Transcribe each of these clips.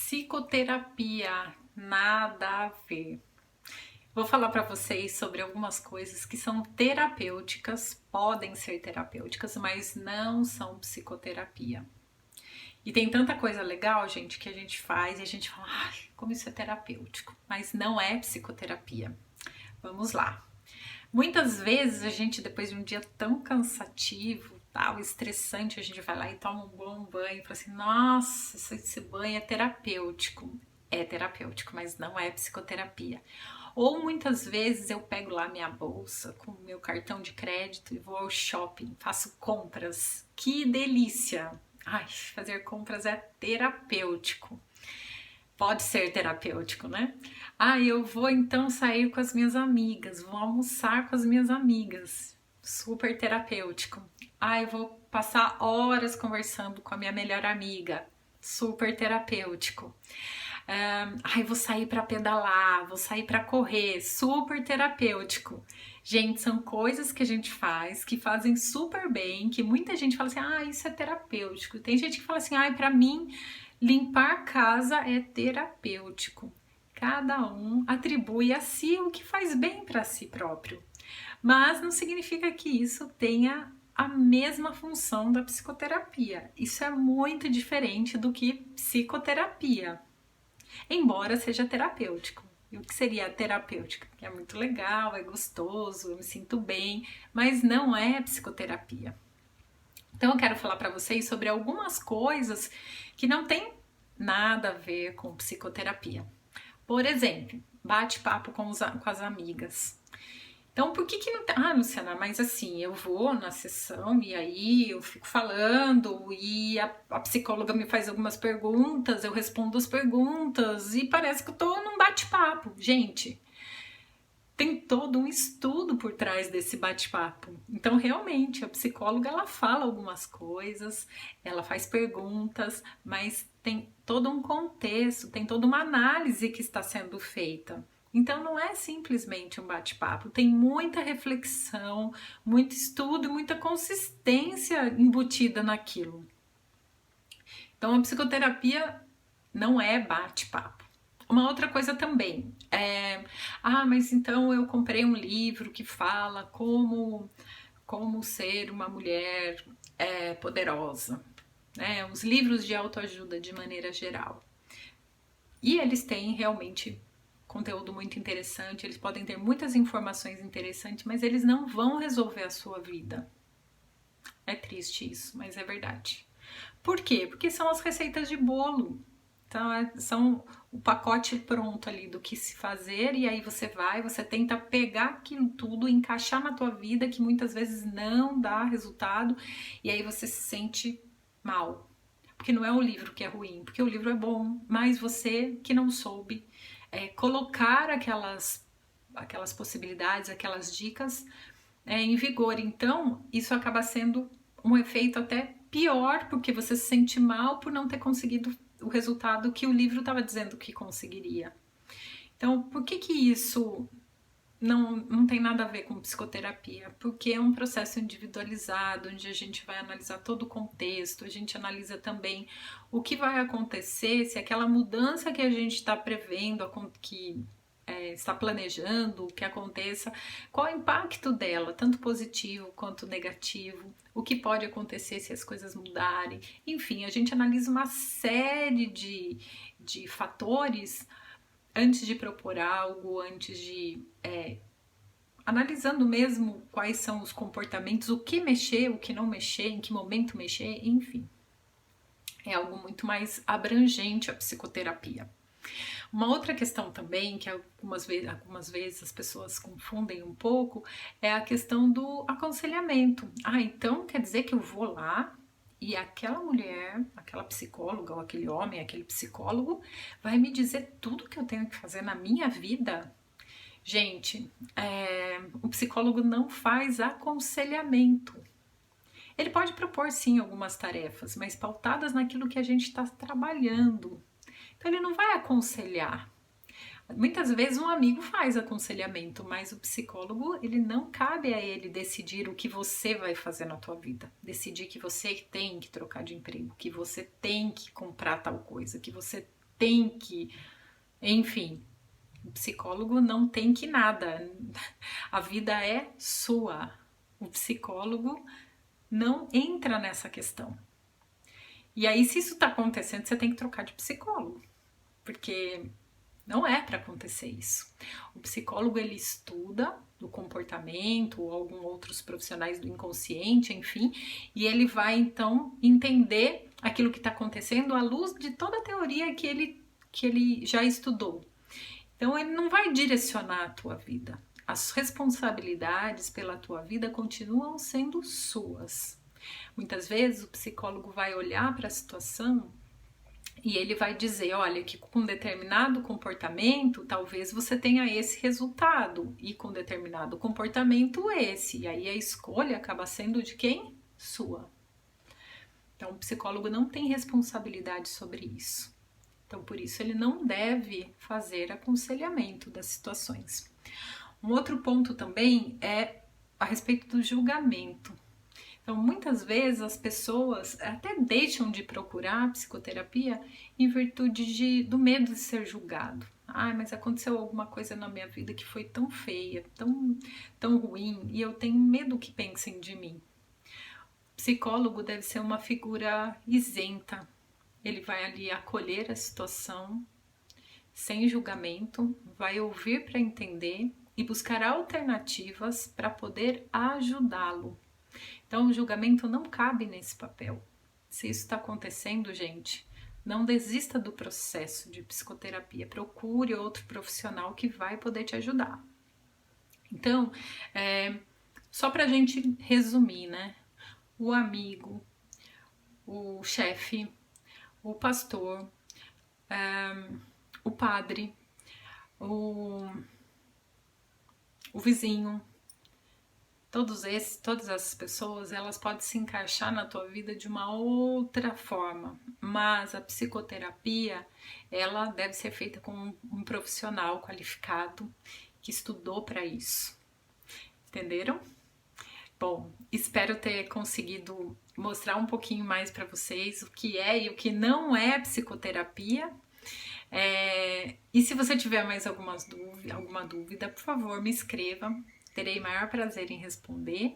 Psicoterapia, nada a ver. Vou falar para vocês sobre algumas coisas que são terapêuticas, podem ser terapêuticas, mas não são psicoterapia. E tem tanta coisa legal, gente, que a gente faz e a gente fala, ai, como isso é terapêutico, mas não é psicoterapia. Vamos lá. Muitas vezes a gente, depois de um dia tão cansativo, tal, estressante, a gente vai lá e toma um bom banho e fala assim, nossa, esse banho é terapêutico. É terapêutico, mas não é psicoterapia. Ou muitas vezes eu pego lá minha bolsa com o meu cartão de crédito e vou ao shopping, faço compras. Que delícia! Ai, fazer compras é terapêutico. Pode ser terapêutico, né? Ah, eu vou então sair com as minhas amigas, vou almoçar com as minhas amigas. Super terapêutico. Ah, eu vou passar horas conversando com a minha melhor amiga. Super terapêutico. Ai, vou sair para pedalar, vou sair para correr. Super terapêutico. Gente, são coisas que a gente faz que fazem super bem, que muita gente fala assim: "Ah, isso é terapêutico". Tem gente que fala assim: "Ai, para mim limpar a casa é terapêutico". Cada um atribui a si o que faz bem para si próprio. Mas não significa que isso tenha a mesma função da psicoterapia. Isso é muito diferente do que psicoterapia, embora seja terapêutico. E o que seria terapêutico? É muito legal, é gostoso, eu me sinto bem, mas não é psicoterapia. Então eu quero falar para vocês sobre algumas coisas que não tem nada a ver com psicoterapia. Por exemplo, bate-papo com as amigas. Então, por que não tá... Ah, Luciana, mas assim, eu vou na sessão e aí eu fico falando e a psicóloga me faz algumas perguntas, eu respondo as perguntas e parece que eu tô num bate-papo. Gente, tem todo um estudo por trás desse bate-papo. Então, realmente, a psicóloga, ela fala algumas coisas, ela faz perguntas, mas tem todo um contexto, tem toda uma análise que está sendo feita. Então, não é simplesmente um bate-papo, tem muita reflexão, muito estudo e muita consistência embutida naquilo. Então, a psicoterapia não é bate-papo. Uma outra coisa também é, mas então eu comprei um livro que fala como ser uma mulher poderosa, né? Os livros de autoajuda de maneira geral. E eles têm realmente conteúdo muito interessante, eles podem ter muitas informações interessantes, mas eles não vão resolver a sua vida. É triste isso, mas é verdade. Por quê? Porque são as receitas de bolo. Então, são o pacote pronto ali do que se fazer, e aí você tenta pegar aquilo tudo, encaixar na tua vida, que muitas vezes não dá resultado, e aí você se sente mal. Porque não é o livro que é ruim, porque o livro é bom, mas você que não soube colocar aquelas possibilidades, aquelas dicas em vigor. Então, isso acaba sendo um efeito até pior, porque você se sente mal por não ter conseguido o resultado que o livro estava dizendo que conseguiria. Então, por que isso não tem nada a ver com psicoterapia? Porque é um processo individualizado, onde a gente vai analisar todo o contexto, a gente analisa também o que vai acontecer, se aquela mudança que a gente está prevendo, que está planejando que aconteça, qual o impacto dela, tanto positivo quanto negativo, o que pode acontecer se as coisas mudarem. Enfim, a gente analisa uma série de fatores antes de propor algo, antes de analisando mesmo quais são os comportamentos, o que mexer, o que não mexer, em que momento mexer, enfim. É algo muito mais abrangente a psicoterapia. Uma outra questão também, que algumas vezes as pessoas confundem um pouco, é a questão do aconselhamento. Ah, então quer dizer que eu vou lá e aquela mulher, aquela psicóloga, ou aquele homem, aquele psicólogo, vai me dizer tudo que eu tenho que fazer na minha vida? Gente, o psicólogo não faz aconselhamento. Ele pode propor sim algumas tarefas, mas pautadas naquilo que a gente está trabalhando. Então ele não vai aconselhar. Muitas vezes um amigo faz aconselhamento, mas o psicólogo, ele não cabe a ele decidir o que você vai fazer na tua vida. Decidir que você tem que trocar de emprego, que você tem que comprar tal coisa, que você tem que, enfim, o psicólogo não tem que nada. A vida é sua. O psicólogo não entra nessa questão. E aí, se isso tá acontecendo, você tem que trocar de psicólogo, porque não é para acontecer isso. O psicólogo, ele estuda do comportamento ou alguns outros profissionais do inconsciente, enfim, e ele vai então entender aquilo que está acontecendo à luz de toda a teoria que ele já estudou. Então, ele não vai direcionar a tua vida. As responsabilidades pela tua vida continuam sendo suas. Muitas vezes o psicólogo vai olhar para a situação e ele vai dizer, olha, que com determinado comportamento, talvez você tenha esse resultado, e com determinado comportamento esse. E aí a escolha acaba sendo de quem? Sua. Então o psicólogo não tem responsabilidade sobre isso. Então por isso ele não deve fazer aconselhamento das situações. Um outro ponto também é a respeito do julgamento. Então, muitas vezes as pessoas até deixam de procurar psicoterapia em virtude do medo de ser julgado. Ah, mas aconteceu alguma coisa na minha vida que foi tão feia, tão ruim, e eu tenho medo que pensem de mim. O psicólogo deve ser uma figura isenta. Ele vai ali acolher a situação, sem julgamento, vai ouvir para entender e buscar alternativas para poder ajudá-lo. Então, o julgamento não cabe nesse papel. Se isso está acontecendo, gente, não desista do processo de psicoterapia. Procure outro profissional que vai poder te ajudar. Então, só para a gente resumir, né? O amigo, o chefe, o pastor, o padre, o vizinho, todas essas pessoas, elas podem se encaixar na tua vida de uma outra forma, mas a psicoterapia, ela deve ser feita com um profissional qualificado que estudou para isso. Entenderam? Bom, espero ter conseguido mostrar um pouquinho mais para vocês o que é e o que não é psicoterapia. E se você tiver mais alguma dúvida, por favor, me escreva. Terei maior prazer em responder.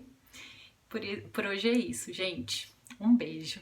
Por hoje é isso, gente. Um beijo.